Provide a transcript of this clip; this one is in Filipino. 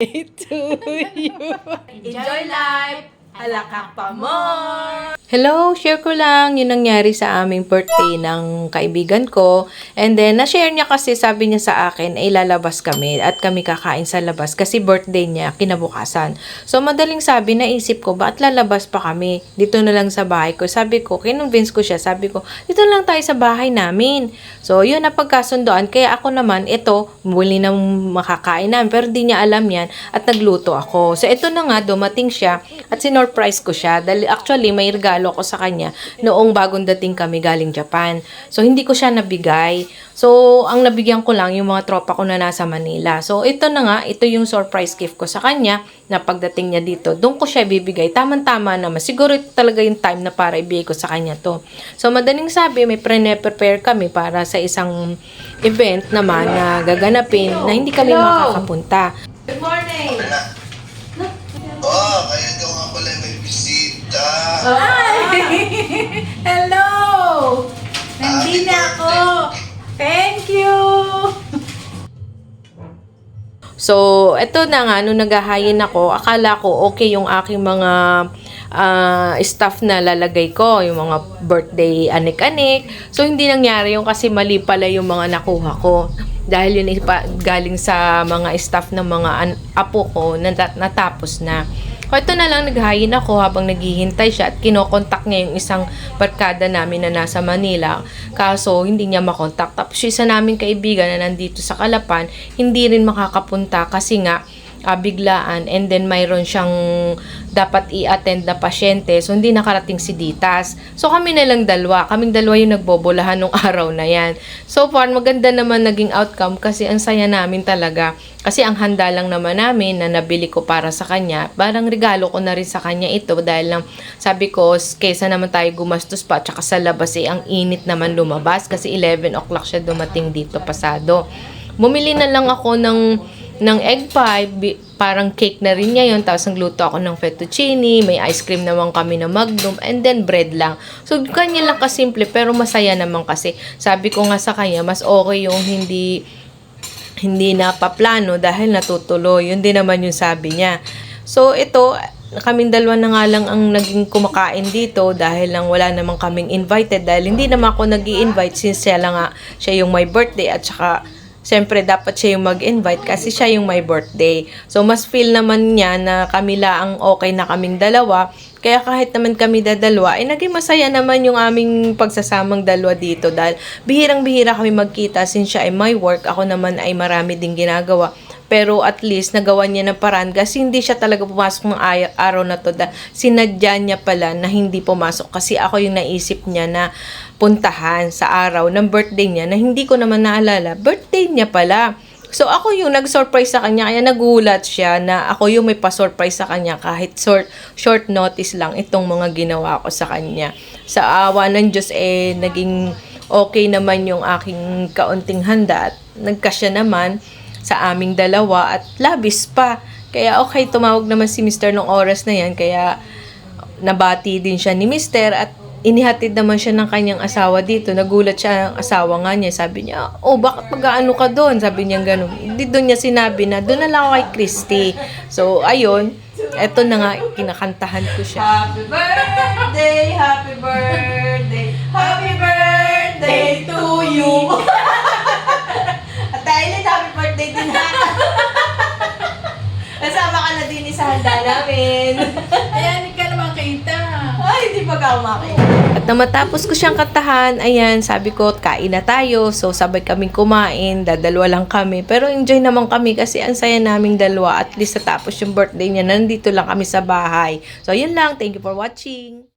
To you. Enjoy life! Halakak pa more! Hello, share ko lang yung nangyari sa aming birthday ng kaibigan ko. And then, na-share niya kasi, sabi niya sa akin, ay lalabas kami at kami kakain sa labas kasi birthday niya kinabukasan. So, madaling sabi, naisip ko, ba't lalabas pa kami? Dito na lang sa bahay ko. Sabi ko, kinonvince ko siya, sabi ko, dito na lang tayo sa bahay namin. So, yun na pagkasundoan. Kaya ako naman, ito, muli na makakain namin. Pero di niya alam yan at nagluto ako. So, ito na nga, dumating siya at sinorprise ko siya. Dahil actually, may regalo ko sa kanya noong bagong dating kami galing Japan. So, hindi ko siya nabigay. So, ang nabigyan ko lang yung mga tropa ko na nasa Manila. So, ito na nga, ito yung surprise gift ko sa kanya na pagdating niya dito, doon ko siya bibigay. Tama-tama naman. Siguro ito talaga yung time na para ibigay ko sa kanya to. So, madaling sabi, may prepare kami para sa isang event naman na gaganapin na hindi kami makakapunta. Good morning! Oh, kaya daw nga pala may bisita. Hi! Hello! Nandito na ako! Thank you! So, eto na nga, nung naghahayin ako, akala ko okay yung aking mga stuff na lalagay ko, yung mga birthday anik-anik. So, hindi nangyari yung kasi mali pala yung mga nakuha ko. Dahil yun galing sa mga staff ng mga apo ko na natapos na. O, ito na lang, naghahayin ako habang naghihintay siya at kinokontak niya yung isang barkada namin na nasa Manila. Kaso, hindi niya makontak. Tapos, isa naming kaibigan na nandito sa Calapan, hindi rin makakapunta kasi nga, biglaan, and then mayroon siyang dapat i-attend na pasyente, so hindi nakarating si Ditas. So kami na lang dalawa, kaming dalawa yung nagbobolahan nung araw na yan. So far, maganda naman naging outcome kasi ang saya namin talaga. Kasi ang handa lang naman namin na nabili ko para sa kanya, parang regalo ko na rin sa kanya ito dahil lang sabi ko, kesa naman tayo gumastos pa, tsaka sa labas ang init naman lumabas kasi 11 o'clock siya dumating dito pasado. Bumili na lang ako ng egg pie, parang cake na rin niya yun. Tapos nagluto ako ng fettuccine, may ice cream naman kami na Magnum, and then bread lang. So, kanya lang kasimple, pero masaya naman kasi. Sabi ko nga sa kanya, mas okay yung hindi na paplano dahil natutuloy. Yun din naman yung sabi niya. So, ito, kaming dalawa na nga lang ang naging kumakain dito dahil lang wala namang kaming invited. Dahil hindi naman ako nag-i-invite since siya yung my birthday at saka siyempre, dapat siya yung mag-invite kasi siya yung my birthday. So, mas feel naman niya na kami lang okay na kaming dalawa. Kaya kahit naman kami dadalawa, naging masaya naman yung aming pagsasamang dalawa dito. Dahil bihirang-bihira kami magkita since siya ay my work. Ako naman ay marami ding ginagawa. Pero at least, nagawa niya ng paraan kasi hindi siya talaga pumasok ng araw na to. Sinadya niya pala na hindi pumasok kasi ako yung naisip niya na puntahan sa araw ng birthday niya na hindi ko naman naalala. Birthday niya pala. So, ako yung nag-surprise sa kanya. Kaya nagulat siya na ako yung may pa-surprise sa kanya kahit short notice lang itong mga ginawa ko sa kanya. Sa awa ng Diyos, naging okay naman yung aking kaunting handa at nagkasya naman sa aming dalawa at labis pa. Kaya okay, tumawag naman si Mr. nung oras na yan. Kaya nabati din siya ni Mr. at inihatid naman siya ng kanyang asawa dito. Nagulat siya ang asawa nga niya. Sabi niya, oh, bakit mag-aano ka doon? Sabi niya gano'n. Hindi doon niya sinabi na, doon na lang ako kay Christy. So, ayun. Eto na nga, kinakantahan ko siya. Happy birthday! Happy birthday! Happy birthday to you! At dahil happy birthday din na! Nasama ka na din sa handa namin. Ayan, hindi ka naman kita. Ay, hindi pa ka umakita. At nang matapos ko siyang kantahan, ayan, sabi ko, kain na tayo. So, sabay kaming kumain, dadalawa lang kami. Pero enjoy naman kami kasi ang saya naming dalawa. At least natapos yung birthday niya, nandito lang kami sa bahay. So, yun lang. Thank you for watching.